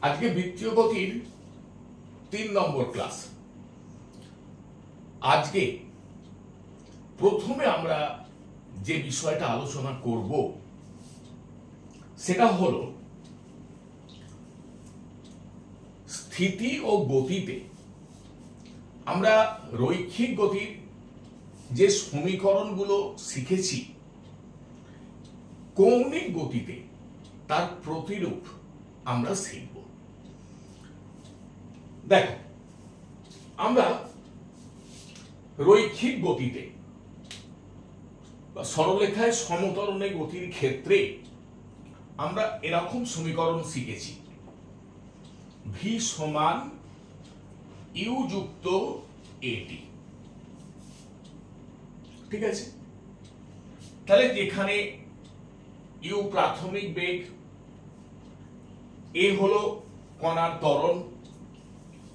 আজকে বৃত্তীয় গতির 3 নম্বর ক্লাস। আজকে প্রথমে আমরা যে বিষয়টা আলোচনা করব সেটা হলো স্থিতি ও গতিতে আমরা রৈখিক গতির যে সমীকরণগুলো শিখেছি, কৌণিক গতিতে তার প্রতিরূপ আমরা শিখব। দেখো, আমরা রৈখিক গতিতে বা সরলরেখায় সমতরণে গতির ক্ষেত্রে আমরা এরকম সমীকরণ শিখেছি, ভি সমান ইউ যুক্ত এটি। ঠিক আছে, তাহলে যেখানে ইউ প্রাথমিক বেগ, এ হলো কণার ত্বরণ,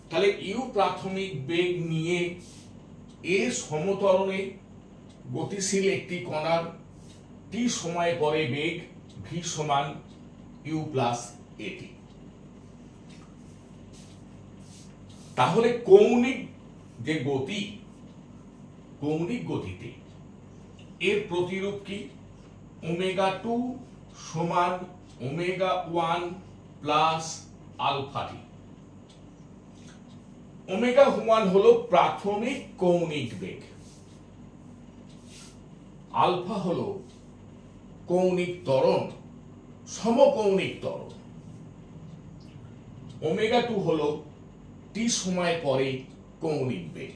তাহলে ইউ প্রাথমিক বেগ নিয়ে এ সমতরণে গতিশীল একটি কণার টি সময় পরে বেগ ভি সমান ইউ প্লাস এটি। তাহলে কৌণিক যে গতি, কৌণিক গতিতে এর প্রতিরূপ কি? ওমেগা 2 সমান omega 1 plus alpha t. Omega 1 হলো প্রাথমিক কৌণিক বেগ, আলফা হলো কৌণিক ত্বরণ, সমকৌণিক ত্বরণ, ওমেগা 2 হলো টি সময় পরে কৌণিক বেগ।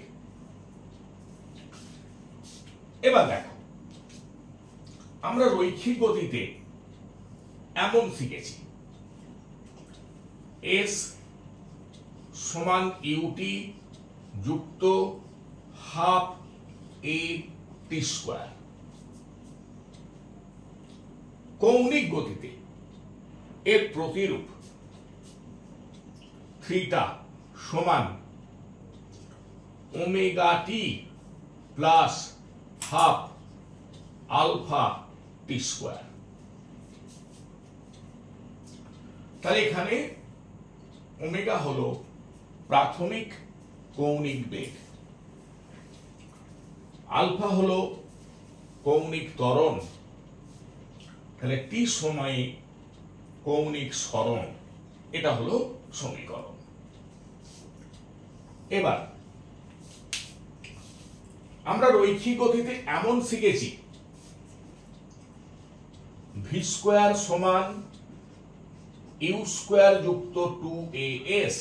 এবার দেখো, আমরা রৈখিক গতিতে এমন শিখেছি, এস সমান ইউটি যুক্ত হাফ এ টি স্কোয়ার। কৌণিক গতিতে এর প্রতিরূপ থিটা সমান omega t plus half alpha t square. তাহলে এখানে ওমেগা হলো প্রাথমিক কৌণিক বেগ, আলফা হলো কৌণিক ত্বরণ, তাহলে টি সময়ে কৌণিক সরণ। এটা হলো সমীকরণ। এবার আমরা রৈখিক গতিতে এমন শিখেছি, ভি স্কোয়ার সমান ইউ স্কোয়ার যুক্ত 2as।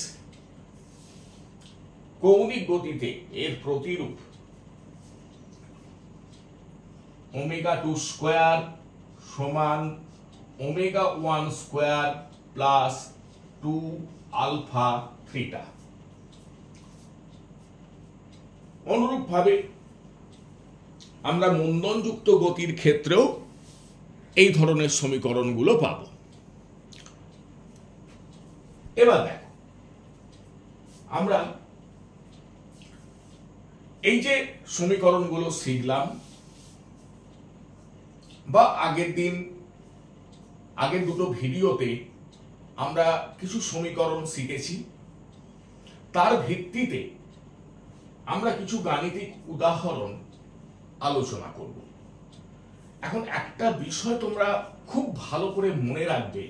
কৌণিক গতিতে এর প্রতিরূপ ওমেগা 2 স্কোয়ার সমান omega 1 square plus 2 alpha theta. অনুরূপভাবে আমরা মন্দনযুক্ত গতির ক্ষেত্রেও এই ধরনের সমীকরণগুলো পাব। এবার দেখো, আমরা এই যে সমীকরণগুলো শিখলাম, বা আগের দুটো ভিডিওতে আমরা কিছু সমীকরণ শিখেছি, তার ভিত্তিতে আমরা কিছু গাণিতিক উদাহরণ আলোচনা করব। এখন একটা বিষয় তোমরা খুব ভালো করে মনে রাখবে,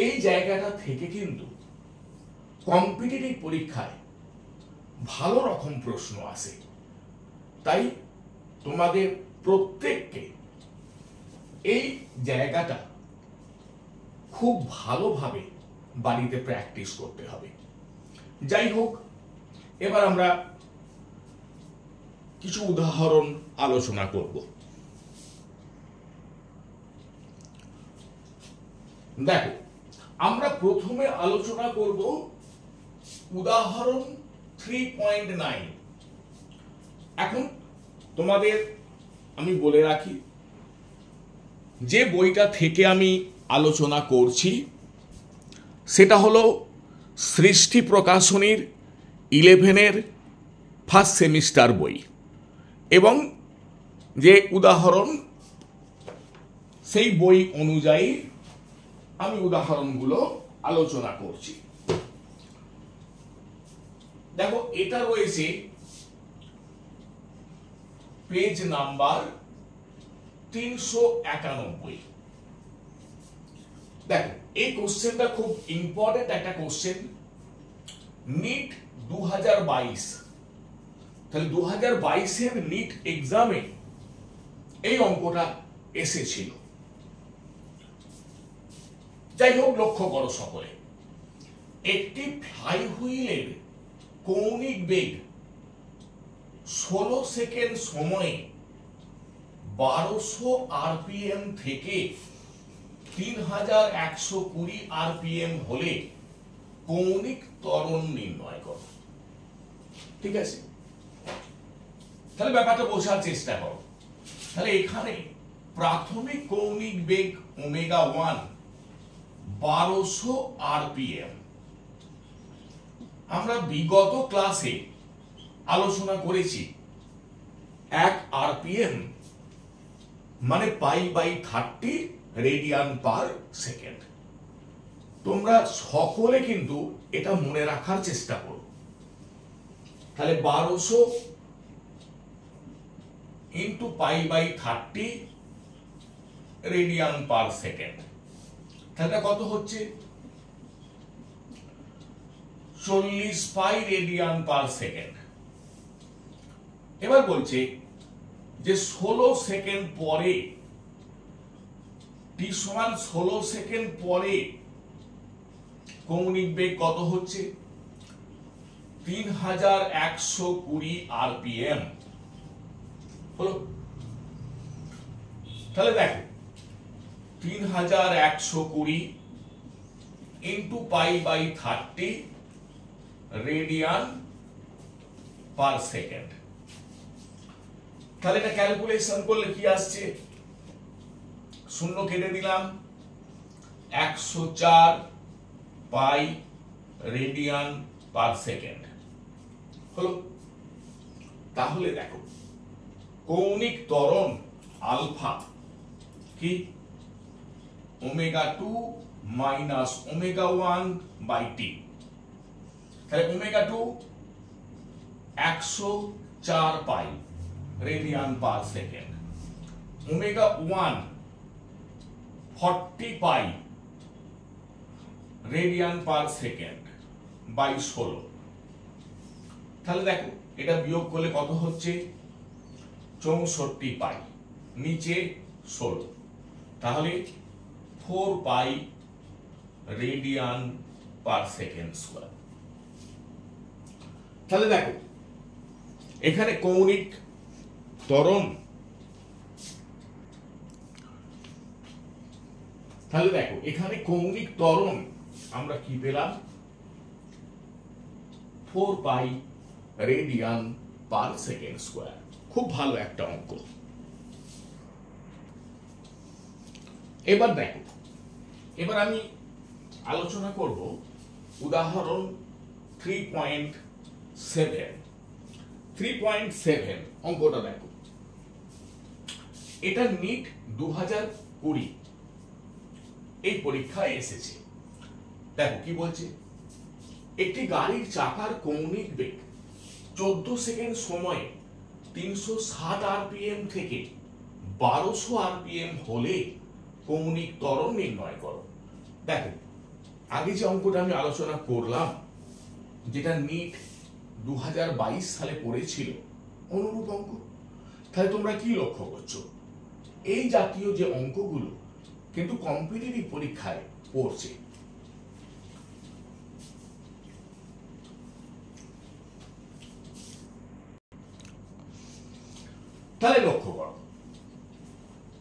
এই জায়গাটা থেকে কিন্তু কম্পিটিটিভ পরীক্ষায় ভালো রকম প্রশ্ন আসে। তাই তোমাদের প্রত্যেককে এই জায়গাটা খুব ভালোভাবে বাড়িতে প্র্যাকটিস করতে হবে। যাই হোক, এবার আমরা কিছু উদাহরণ আলোচনা করব। দেখো, আমরা প্রথমে আলোচনা করব উদাহরণ 3.9। এখন তোমাদের আমি বলে রাখি, যে বইটা থেকে আমি আলোচনা করছি সেটা হলো সৃষ্টি প্রকাশনীর 11-এর ফার্স্ট সেমিস্টার বই, এবং যে উদাহরণ সেই বই অনুযায়ী আমি উদাহরণগুলো আলোচনা করছি। দেখো এটা রয়েছে পেজ নাম্বার 391। দেখো এই কোশ্চেনটা খুব ইম্পর্টেন্ট একটা কোশ্চেন, নিট 2022। তাহলে 2022 এর নিট এক্সামে এই অঙ্কটা এসেছিল। যাই হোক, লক্ষ্য করো সকলে, একটি ফ্লাইহুইলের কৌণিক বেগ 16 সেকেন্ড সময়ে 1200 আরপিএম থেকে 3120 আরপিএম হলে কৌণিক ত্বরণ নির্ণয় করো। ঠিক আছে, তাহলে ব্যাপারটা বোঝার চেষ্টা করো। তাহলে এখানে প্রাথমিক কৌণিক বেগ ওমেগা 1 1200 আরপিএম। আমরা বিগত ক্লাসে আলোচনা করেছি 1 আরপিএম মানে π/30 রেডিয়ান পার সেকেন্ড। তোমরা সকলে কিন্তু এটা মনে রাখার চেষ্টা করো। তাহলে 1200 ইন্টু π/30 রেডিয়ান পার সেকেন্ড, তাহলে কত হচ্ছে? 40 পাই রেডিয়ান পার সেকেন্ড। এবার বলছে যে 16 সেকেন্ড পরে, টি সমান 16 সেকেন্ড পরে কৌণিক বেগ কত হচ্ছে? 3120 আরপিএম হলো। তাহলে দেখো 3120 ইন্টু π/30 রেডিয়ান পার সেকেন্ড। তাহলে এটা ক্যালকুলেশন করলে কি আসছে? শূন্য কেটে দিলাম, 104 পাই রেডিয়ান পার সেকেন্ড হলো। তাহলে দেখো কৌণিক ত্বরণ আলফা কি? Omega 2 minus omega 1 by t. তাহলে omega 2 104 pi radian per second, omega 1 40 pi radian per second by 16। তাহলে দেখো এটা বিয়োগ করলে কত হচ্ছে? 64 পাই, নিচে 16, তাহলে 4 পাই রেডিয়ান পার সেকেন্ড স্কয়ার। তাহলে দেখো এখানে কৌণিক ত্বরণ, তাহলে দেখো এখানে কৌণিক ত্বরণ আমরা কি পেলাম? 4 পাই রেডিয়ান পার সেকেন্ড স্কয়ার। খুব ভালো একটা অঙ্ক। এবার দেখো, এবার আমি আলোচনা করব উদাহরণ 3.7। 3.7 অঙ্কটা দেখো, এটা নিট 2020 এই পরীক্ষায় এসেছে। দেখো কি বলছে, একটি গাড়ির চাকার কৌণিক বেগ 14 সেকেন্ড সময়ে 360 আরপিএম থেকে 1200 আরপিএম হলে কৌণিক ত্বরণ নির্ণয় করো। দেখো আগে যে অঙ্কটা আমি আলোচনা করলাম, যেটা নিট 2022 সালে পড়েছিল, অনুরূপ অঙ্ক। তাহলে তোমরা কি লক্ষ্য করছো? এই জাতীয় যে অঙ্কগুলো কিন্তু কম্পিটিটিভ পরীক্ষায় পড়ছে। তাহলে লক্ষ্য করো,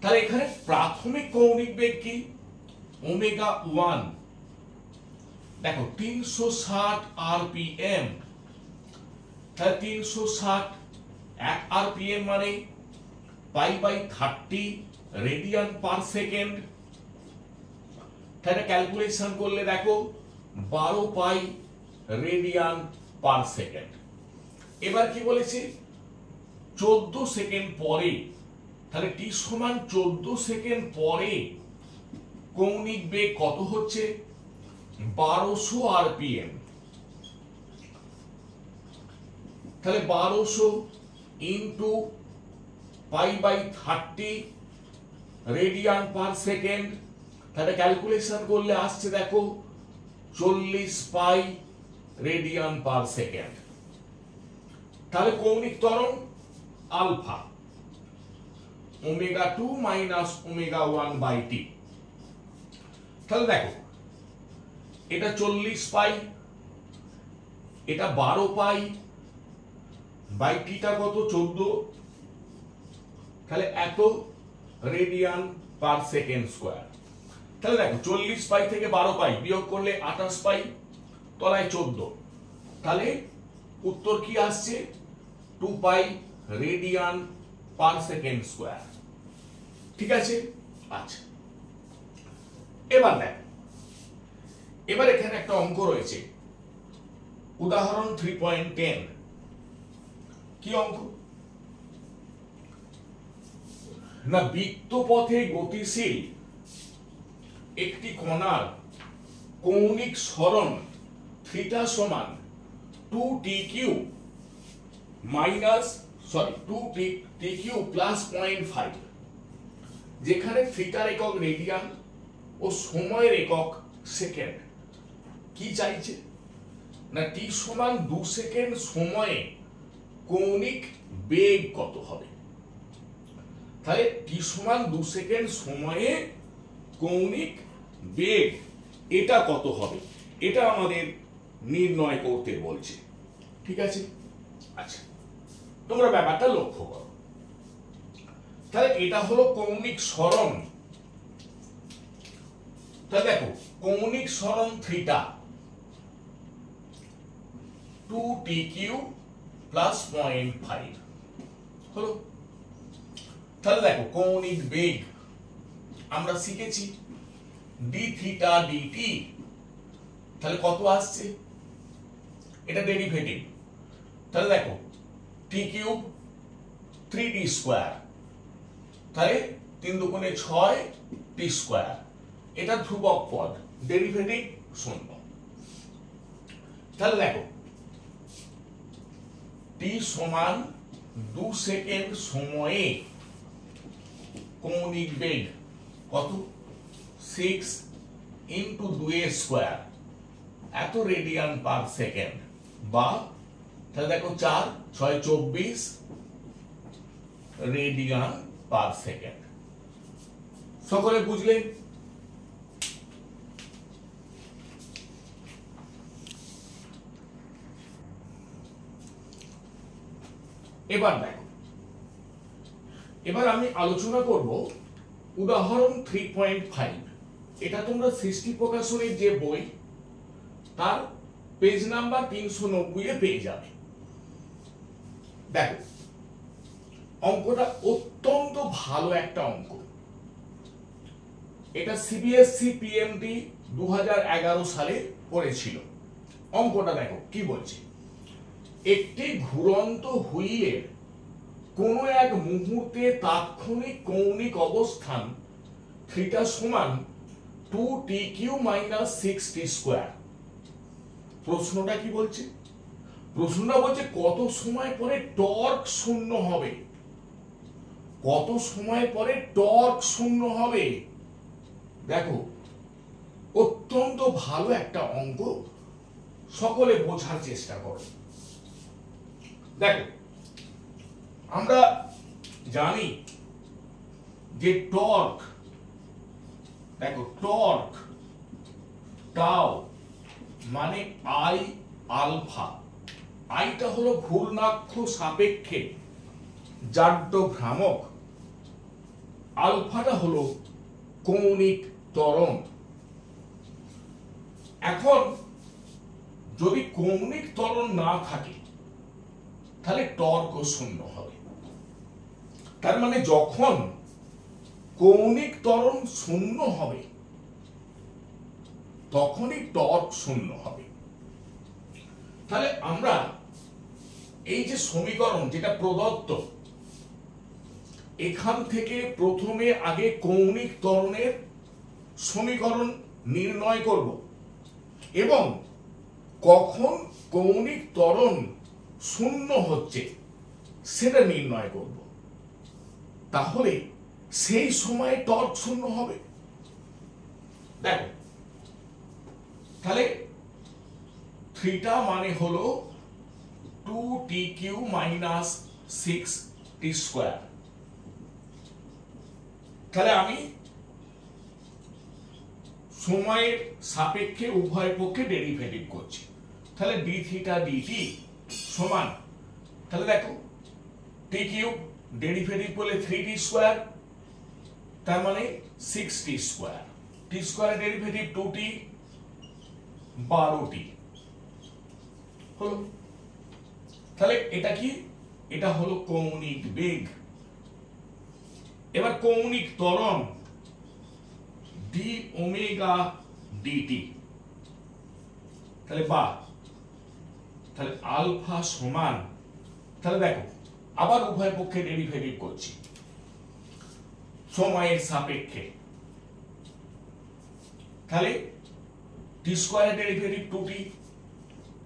তাহলে এখানে প্রাথমিক কৌণিক বেগ কি? ওমেগা 1। দেখো 360 আরপিএম, তাহলে 360 1 আরপিএম মানে π/30 রেডিয়ান পার সেকেন্ড। তাহলে ক্যালকুলেশন করলে দেখো 12 পাই রেডিয়ান পার সেকেন্ড। এবার কি বলেছে? 14 সেকেন্ড পরে, তাহলে টি সমান 14 সেকেন্ড পরে কৌণিক বেগ কত হচ্ছে? 1200 আরপিএম, তাহলে 1200 ইন্টু π/30 রেডিয়ান পার সেকেন্ড, তাহলে ক্যালকুলেশন করলে আসছে দেখো 40 পাই রেডিয়ান পার সেকেন্ড। তাহলে কৌণিক ত্বরণ আলফা ω2 মাইনাস ω1/t। তাহলে দেখো এটা 40 পাই, এটা 12 পাই, বাই টিটা কত 14, তাহলে এত রেডিয়ান পার সেকেন্ড স্কয়ার। তাহলে দেখো 40 পাই থেকে 12 পাই বিয়োগ করলে 28 পাই, তলায় 14, তাহলে উত্তর কি আসছে 2 পাই রেডিয়ান পার সেকেন্ড স্কয়ার। ঠিক আছে, আচ্ছা এবার দেখ, এবার এখানে একটা অঙ্ক রয়েছে, উদাহরণ 3.10। কি অঙ্ক না, বৃত্তপথে গতিশীল একটি কণার কৌণিক সরণ থিটা সমান 2t³ মাইনাস 2t³ প্লাস 0.5, যেখানে থিটার একক রেডিয়ান ও সময়ের একক সেকেন্ড। কি চাইছে না t সমান 2 সেকেন্ড সময়ে কৌণিক বেগ কত হবে। তাহলে t সমান 2 সেকেন্ড সময়ে কৌণিক বেগ এটা কত হবে, এটা আমাদের নির্ণয় করতে বলছে। ঠিক আছে, আচ্ছা তোমরা ব্যাপারটা লক্ষ্য করো। তাহলে এটা হলো কৌণিক সরণ, তাহলে দেখো কৌণিক সরণ থিটা 2t³ প্লাস 0.5 হলো। তাহলে দেখো কৌণিক বেগ আমরা শিখেছি dθ dt, তাহলে কত আসছে, এটা ডেরিভেটিভ। তাহলে দেখো t³ 3t², তাহলে 3 দুগুণে 6 t², এটা ধ্রুবক পদ, ডেরিভেটিভ 0। তাহলে দেখো t সমান 2 সেকেন্ড সময়ে কৌণিক বেগ কত 6 ইন্টু 2 এত রেডিয়ান পার সেকেন্ড, বা তাহলে দেখো 4 6 24 রেডিয়ান পার সেকেন্ড। সকলে বুঝলে? এবার দেখো, এবার আমি আলোচনা করব উদাহরণ 3.5। এটা তোমরা সৃষ্টি প্রকাশনের যে বই তার পেজ নাম্বার 390 এ পেয়ে যাবে। দেখো অঙ্কটা অত্যন্ত ভালো একটা অঙ্ক, এটা সিবিএসসি পিএমটি 2011 সালে করেছিল। অঙ্কটা দেখো কি বলছে, একটি ঘুরন্ত হুইলের কোনো এক মুহূর্তে তাৎক্ষণিক কৌণিক অবস্থান থিটা সমান 2t³ মাইনাস 6t²। প্রশ্নটা কি বলছে, প্রশ্নটা বলছে কত সময় পরে টর্ক শূন্য হবে, কত সময় পরে টর্ক শূন্য হবে। দেখো অত্যন্ত ভালো একটা অঙ্ক, সকলে বোঝার চেষ্টা করো। দেখো আমরা জানি যে টর্ক, দেখো টর্ক টাও মানে আই আলফা, আইটা হলো ঘূর্ণাক্ষ সাপেক্ষে জাড্য ভ্রামক, আলফাটা হলো কৌণিক ত্বরণ। এখন যদি কৌণিক ত্বরণ না থাকে তাহলে টর্ক শূন্য হবে। তার মানে যখন কৌণিক ত্বরণ শূন্য হবে তখনই টর্ক শূন্য হবে। তাহলে আমরা এই যে সমীকরণ যেটা প্রদত্ত, এখান থেকে প্রথমে আগে কৌণিক ত্বরণের সমীকরণ নির্ণয় করব, এবং কখন কৌণিক ত্বরণ শূন্য হচ্ছে সেটা নির্ণয় করব, তাহলে সেই সময়ে টর্ক শূন্য হবে। দেখো তাহলে থিটা মানে হলো 2t³ - 6t²। তাহলে আমি সময়ের সাপেক্ষে উভয় পক্ষে ডেরিভেটিভ করছি, তাহলে dθ dt সমান, তাহলে দেখো t³ ডেরিভেটিভ করলে 3t², তার মানে 6t², t² এর ডেরিভেটিভ 2t, 12t হলো। তাহলে এটা কি? এটা হলো কৌণিক বেগ। এবার কৌণিক ত্বরণ dω/dt, তাহলে তাহলে আলফা সমান, তাহলে দেখো আবার উভয় পক্ষে ডেরিভেটিভ করছি সময়ের সাপেক্ষে, তাহলে t² এর ডেরিভেটিভ 2t,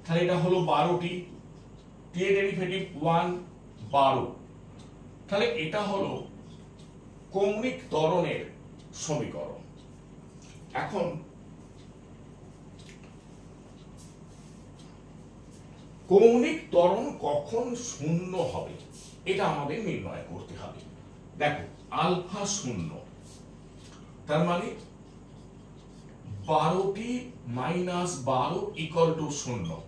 তাহলে এটা হলো 12t, t এর ডেরিভেটিভ 1, 12, তাহলে এটা হলো কৌণিক ত্বরণের সমীকরণ। এখন কৌণিক ত্বরণ কখন শূন্য হবে এটা আমাদের নির্ণয় করতে হবে। দেখো আলফা শূন্য, তার মানে 12t - 12 = 0,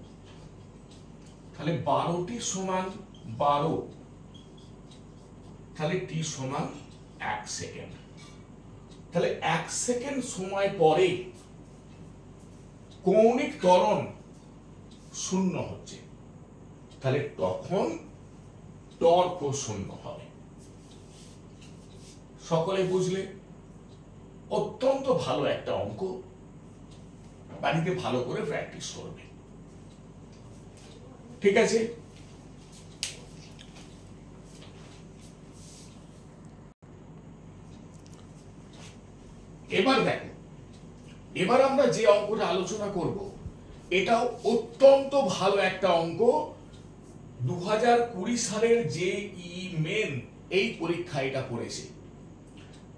তাহলে 12t সমান 12, তাহলে t সমান 1 সেকেন্ড। তাহলে 1 সেকেন্ড সময় পরে কৌণিক ত্বরণ শূন্য হচ্ছে, তাহলে তখন টর্ক শূন্য হবে। সকলে বুঝলে? অত্যন্ত ভালো একটা অঙ্ক, বাড়িতে ভালো করে প্র্যাকটিস করবে। ঠিক আছে? এবার দেখো, এবার আমরা যে অঙ্কটা আলোচনা করব এটাও অত্যন্ত ভালো একটা অঙ্ক। 2020 সালের JEE মেন এই পরীক্ষা এটা পড়েছে।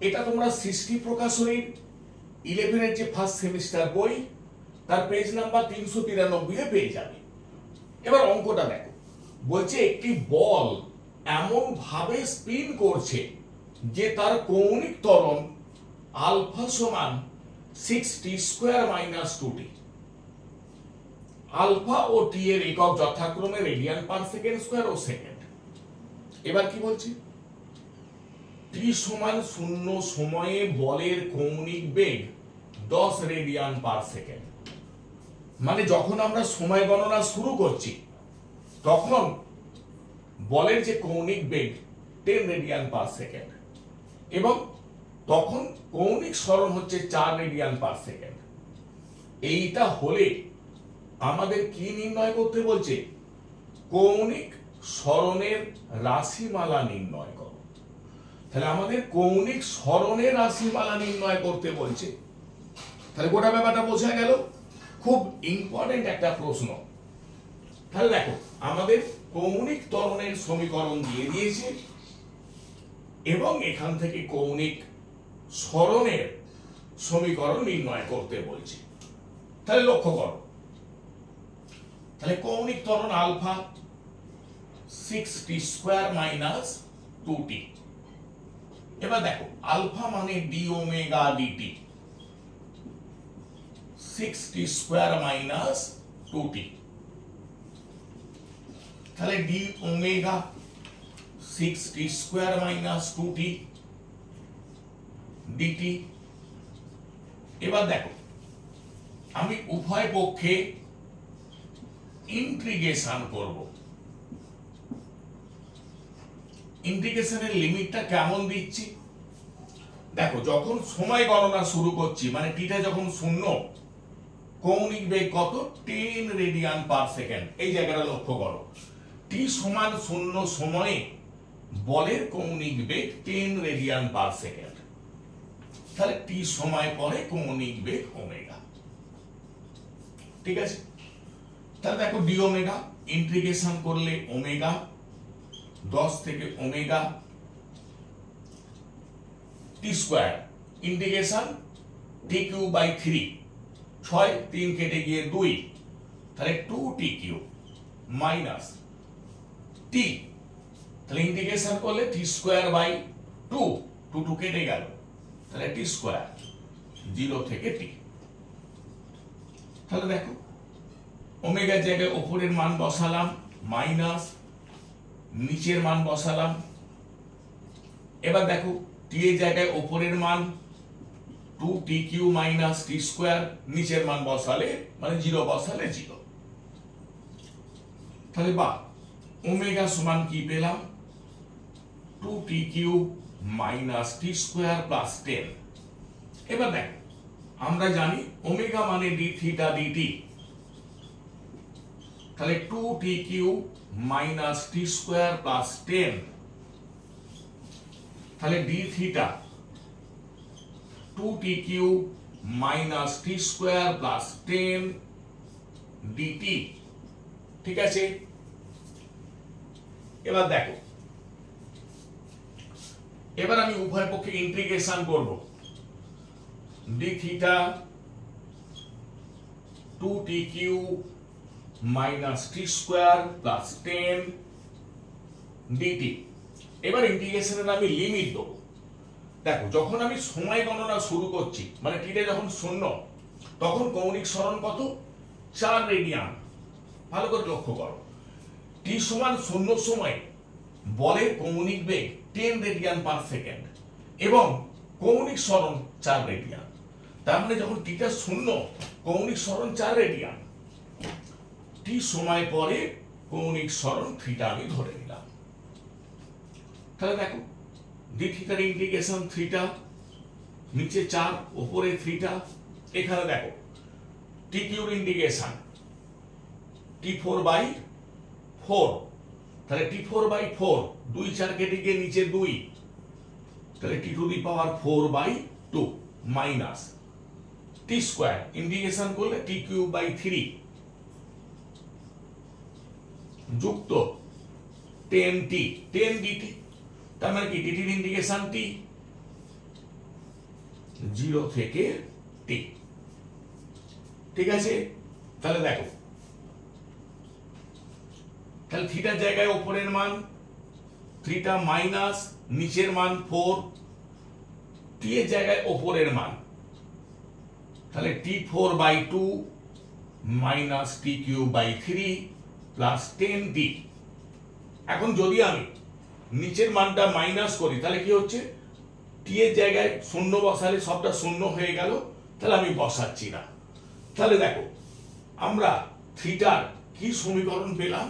এটা তোমরা সৃষ্টি প্রকাশনীর 11 এর যে ফার্স্ট সেমিস্টার বই তার পেজ নাম্বার 393 এ পেয়ে যাবে। এবার অঙ্কটা দেখো, বলছে একটি বল এমন ভাবে স্পিন করছে যে তার কৌণিক ত্বরণ আলফা সমান 6t² - 2t। আলফা ও টি এর একক যথাক্রমে রেডিয়ান/সেকেন্ড² ও সেকেন্ড। এবার কি বলছে? t সমান 0 সময়ে বলের কৌণিক বেগ 10 রেডিয়ান/সেকেন্ড। মানে যখন আমরা সময় গণনা শুরু করছি তখন বলের যে কৌণিক বেগ 10 রেডিয়ান/সেকেন্ড এবং তখন কৌণিক সরণ হচ্ছে 4 রেডিয়ান/সেকেন্ড। এইটা হলে আমাদের কি নির্ণয় করতে বলছে? কৌণিক সরণের রাশিমালা নির্ণয় করো। তাহলে আমাদের কৌণিক সরণের রাশিমালা নির্ণয় করতে বলছে। তাহলে গোটা ব্যাপারটা বোঝা গেল? খুব ইম্পর্টেন্ট একটা প্রশ্ন। তাহলে দেখো আমাদের কৌণিক ত্বরণের সমীকরণ দিয়ে দিয়েছে এবং এখান থেকে কৌণিক সরণের সমীকরণ নির্ণয় করতে বলছে। তাহলে লক্ষ্য করো, তাহলে কৌণিক ত্বরণ আলফা 6t² - 2t। এবার দেখো আলফা মানে dω/dt, 6t² - 2t, তাহলে dω 6t² - 2t dt। এবার দেখো আমি উভয় পক্ষে ইন্টিগ্রেশন করব। ইন্টিগ্রেশনের লিমিটটা কেমন দিচ্ছি দেখো, যখন সময় গণনা শুরু করছি মানে টিটা যখন 0, কৌণিক বেগ কত? 10 রেডিয়ান/সেকেন্ড। এই জায়গাটা লক্ষ্য করো, টি সমান 0 সময়ে বলের কৌণিক বেগ 10 রেডিয়ান/সেকেন্ড। তাহলে টি সময় পরে কৌণিক বেগ ওমেগা। ঠিক আছে। তাহলে দেখো ডি ওমেগা ইন্টিগ্রেশন করলে ওমেগা 10 থেকে omega t square integration t cube by 3, 6 3 কেটে গিয়ে 2, তাহলে 2 টি কিউ মাইনাস টি, তাহলে ইন্টিগ্রেশন করলে টি স্কয়ার বাই 2, 2 কেটে গেল, তাহলে টি স্কয়ার 0 থেকে টি। তাহলে দেখো ওমেগার জায়গায় উপরের মান বসালাম মাইনাস, নিচের মান বসালাম। এবার দেখো টি এর জায়গায় উপরের মান 2 t q minus t square, নিচের মান বসালে মানে 0 বসালে 0। তাহলে বা ওমেগা সমান কি পেলাম 2 t q minus t square plus 10। এবার দেখো আমরা জানি ওমেগা মানে ডি থিটা ডিটি, তাহলে 2 t q minus t square plus 10, তাহলে d theta 2 t q minus t square plus 10 d t. ঠিক আছে। এবার দেখো এবার আমি উভয় পক্ষে ইন্টিগ্রেশন করব, d theta 2 t q minus t square plus 10 d t. এবার ইন্টিগ্রেশনের আমি লিমিট দেবো। দেখো যখন আমি সময় গণনা শুরু করছি মানে টিটা যখন 0, তখন কৌণিক সরণ কত 4 রেডিয়ান। ভালো করে লক্ষ্য করো, টি সমান 0 সময়ে বলের কৌণিক বেগ 10 রেডিয়ান পার সেকেন্ড এবং কৌণিক সরণ 4 রেডিয়ান। তার মানে যখন টিটা 0 কৌণিক সরণ 4 রেডিয়ান, টি সময় পরে কৌণিক সরণ থিটা আমি ধরে নিলাম। তাহলে দেখো ডি থিটার ইন্টিগ্রেশন থিটা, নিচে 4 উপরে থিটা। এখানে দেখো টি কিউর ইন্টিগ্রেশন t4 বাই 4, তাহলে t4 বাই 4 2 4 কেটে গিয়ে নিচে 2, তাহলে t to the power 4 by 2 minus t square integration করলে টি কিউব বাই 3 যুক্ত 10t 10 ডিটি। তার মানে কি ডিটির ইন্টিগ্রেশন টি 0 থেকে টি। ঠিক আছে। তাহলে দেখো তাহলে থিটার জায়গায় উপরের মান থিটা মাইনাস নিচের মান 4, টি এর জায়গায় উপরের মান তাহলে t4 by 2 minus t cube by 3 plus 10t। এখন যদি আমি নিচের মানটা মাইনাস করি তাহলে কি হচ্ছে, টি এর জায়গায় 0 বসালে সবটা 0 হয়ে গেল, তাহলে আমি বসাচ্ছি না। তাহলে দেখো আমরা থিটার কি সমীকরণ পেলাম,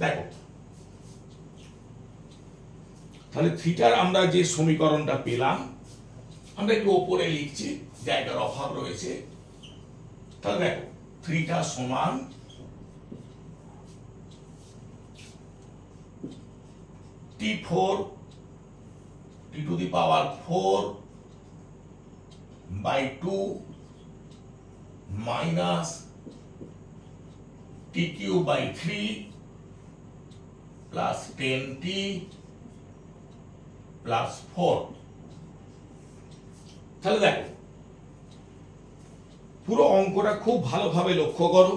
দেখো তাহলে থিটার আমরা যে সমীকরণটা পেলাম আমরা একটু উপরে লিখছি, জায়গার অভাব রয়েছে। তাহলে দেখো থিটা সমান t4 t to the power 4 by 2 minus t cube by 3 plus 10t plus 4। তাহলে দেখো পুরো অঙ্কটা খুব ভালোভাবে লক্ষ্য করো,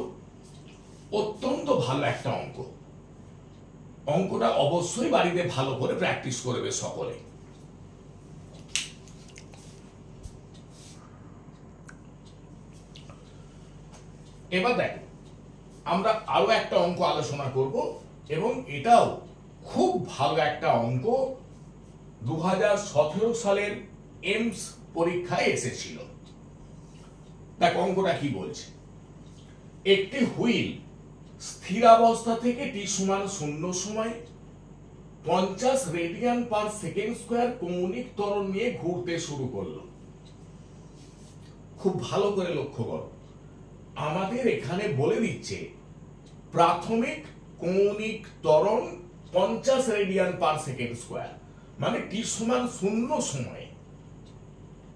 অত্যন্ত ভালো একটা অঙ্ক। অঙ্কটা অবশ্যই বাড়িতে ভালো করে প্র্যাকটিস করবে সকলে। এবার দেখো আমরা আরো একটা অঙ্ক আলোচনা করব এবং এটাও খুব ভালো একটা অঙ্ক, 2017 সালের এমস পরীক্ষায় এসেছিল। দেখো অঙ্কটা কি বলছে, একটি হুইল স্থিরাবস্থা থেকে টি সমান 0 সময় 50 রেডিয়ান পার সেকেন্ড স্কয়ার কৌণিক ত্বরণ নিয়ে ঘুরতে শুরু করলো। খুব ভালো করে লক্ষ্য করো, আমাদের এখানে বলে দিচ্ছে প্রাথমিক কৌণিক ত্বরণ 50 রেডিয়ান পার সেকেন্ড স্কয়ার, মানে টি সমান 0 সময়ে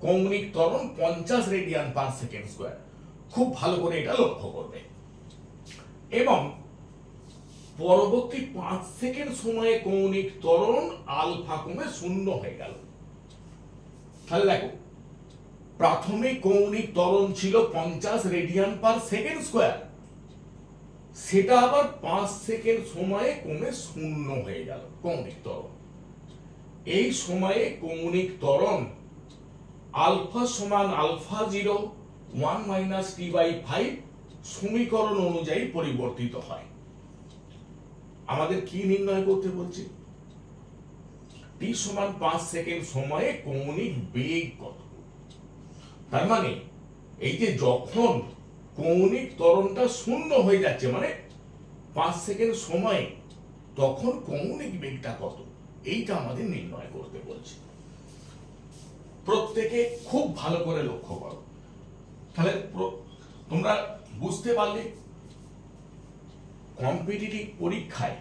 কৌণিক ত্বরণ 50 রেডিয়ান পার সেকেন্ড স্কয়ার। খুব ভালো করে এটা লক্ষ্য করবে। এবং পরবর্তী 5 সেকেন্ড সময়ে কৌণিক ত্বরণ আলফা কমে 0 হয়ে গেল। তাহলে দেখো, প্রাথমিক কৌণিক ত্বরণ ছিল 50 রেডিয়ান পার সেকেন্ড স্কয়ার, সেটা আবার 5 সেকেন্ড সময়ে কমে 0 হয়ে গেল কৌণিক ত্বরণ। এই সময়ে কৌণিক ত্বরণ আলফা সমান আলফা 0 1 মাইনাস টি বাই 5 সমীকরণ অনুযায়ী পরিবর্তিত হয়। আমাদের কি নির্ণয় করতে বলছে? টি সমান 5 সেকেন্ড সময়ে কৌণিক বেগ কত। তার মানে এই যে যখন কৌণিক ত্বরণটা 0 হয়ে যাচ্ছে, মানে 5 সেকেন্ড সময়ে, তখন কৌণিক বেগটা কত, এইটা আমাদের নির্ণয় করতে বলছে। প্রত্যেকে খুব ভালো করে লক্ষ্য করো। তাহলে তোমরা বুঝতে পারলে কম্পিটিটিভ পরীক্ষায়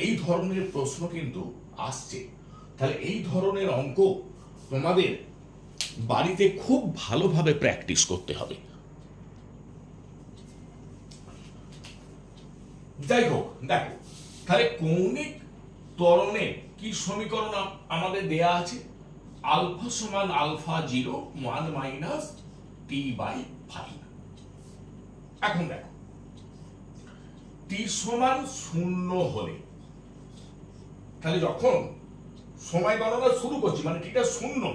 এই ধরনের প্রশ্ন কিন্তু আসছে। তাহলে এই ধরনের অঙ্ক তোমাদের বাড়িতে খুব ভালোভাবে প্র্যাকটিস করতে হবে। যাই হোক, দেখো তাহলে কৌণিক ত্বরণের কি সমীকরণ আমাদের দেয়া আছে? আলফা সমান আলফা 0 1 মাইনাস টি বাই 5। এখন দেখো, টি সমান 0 হলে, তাহলে যখন সময় গণনা শুরু করছি, মানে টিটা 0,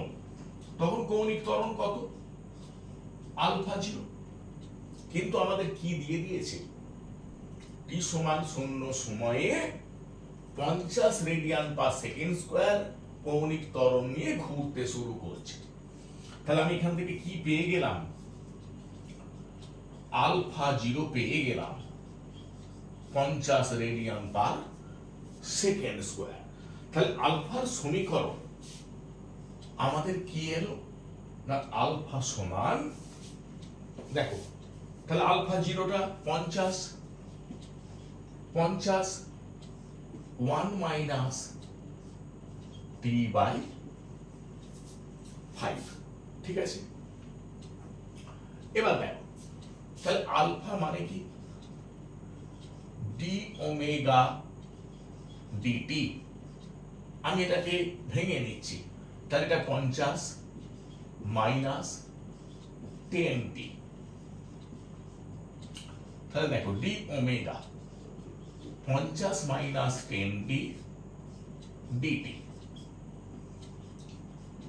তখন কৌণিক ত্বরণ কত? আলফা 0। কিন্তু আমাদের কি দিয়ে দিয়েছে? টি সমান 0 সময়ে 50 রেডিয়ান পার সেকেন্ড স্কয়ার কৌণিক ত্বরণ নিয়ে ঘুরতে শুরু করছে। তাহলে আমি এখান থেকে কি পেয়ে গেলাম? আলফা 0 পেয়ে গেলাম 50 রেডিয়ান পার সেকেন্ড স্কয়ার। তাহলে আলফার সমীকরণ আমাদের কি এলো না? আলফা সমান, দেখো তাহলে আলফা 0টা 50 1 মাইনাস টি বাই 5, ঠিক আছে। এবার দেখো, তাহলে আলফা মানে কি? D omega dt. আমি এটাকে ভেঙে নিচ্ছি। তাহলে এটা 50 মাইনাস 10t। তাহলে দেখো, d omega 50 minus 10t dt.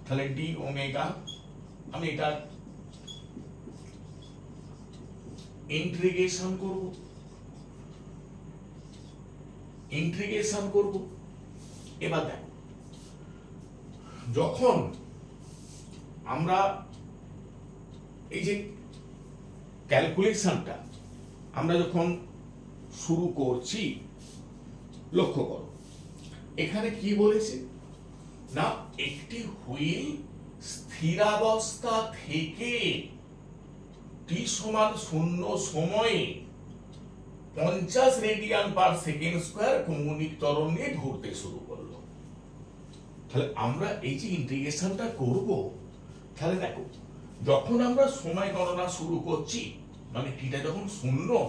তাহলে ডি ওমেগা, আমি এটা ইন্টিগ্রেশন করব। এবার দেখো, যখন আমরা এই যে ক্যালকুলেশনটা আমরা যখন শুরু করছি, লক্ষ্য করো এখানে কি বলেছে না, একটি হুইল স্থিরাবস্থা থেকে টি সমান 0 সময়ে 50 রেডিয়ান পার সেকেন্ড স্কয়ার কৌণিক ত্বরণ নিয়ে ঘুরতে শুরু করলো। তাহলে আমরা এই যে ইন্টিগ্রেশনটা করব, তাহলে দেখো যখন আমরা সময় গণনা শুরু করছি, মানে টিটা যখন 0,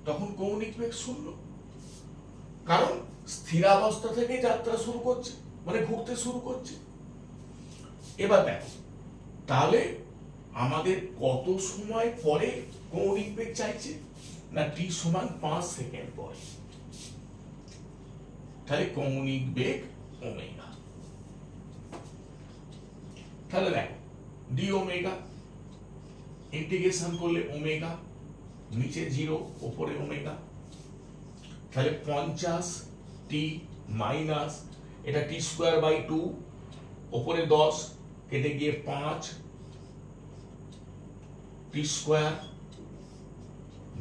তখন কৌণিক বেগ 0, কারণ স্থিরাবস্থা থেকে যাত্রা শুরু করছে, মানে ঘুরতে শুরু করছে। এবার দেখো, তাহলে আমাদের কত সময় পরে কৌণিক বেগ চাইছে না? টি সমান 5 সেকেন্ড পরে। তাহলে কৌণিক বেগ ওমেগা। তাহলে দেখো, ডি ওমেগা ইন্টিগ্রেশন করলে ওমেগা, নিচে 0 উপরে ওমেগা। তাহলে 50 টি মাইনাস, এটা টি স্কয়ার বাই 2, উপরে 10 কেটে গিয়ে 5 টি স্কয়ার,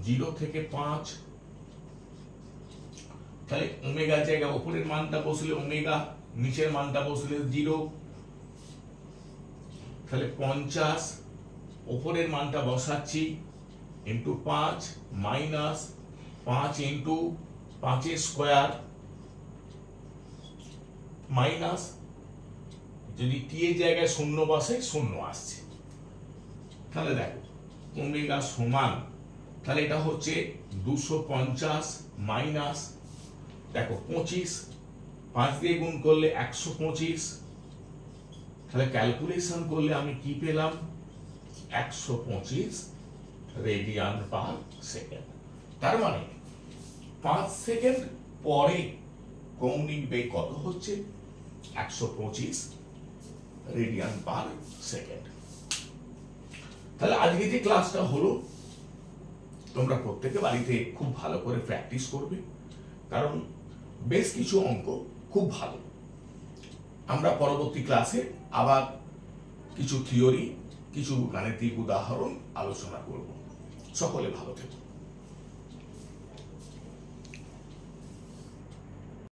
0 থেকে 5। তাহলে ওমেগা জায়গা উপরের মানটা বসলে ওমেগা, নিচের মানটা বসলে 0। তাহলে 50 উপরের মানটা বসাচ্ছি into 5 minus 5 into 5 square minus, যদি টি এর জায়গায় 0 বসে 0 আসছে। তাহলে দেখো ওমেগা সমান, তাহলে এটা হচ্ছে 250 মাইনাস দেখো 25, 5 দিয়ে গুণ করলে 125, তাহলে ক্যালকুলেশন করলে আমি কি পেলাম 125 রেডিয়ান পার সেকেন্ড। তার মানে 5 সেকেন্ড পরে কৌণিক বেগ কত হচ্ছে 125 রেডিয়ান পার সেকেন্ড। তাহলে আজকে যে ক্লাসটা হলো তোমরা প্রত্যেকে বাড়িতে খুব ভালো করে প্র্যাকটিস করবে, কারণ বেশ কিছু অঙ্ক খুব ভালো। আমরা পরবর্তী ক্লাসে আবার কিছু থিওরি, কিছু গাণিতিক উদাহরণ আলোচনা করব। সকলে ভালো থেকো।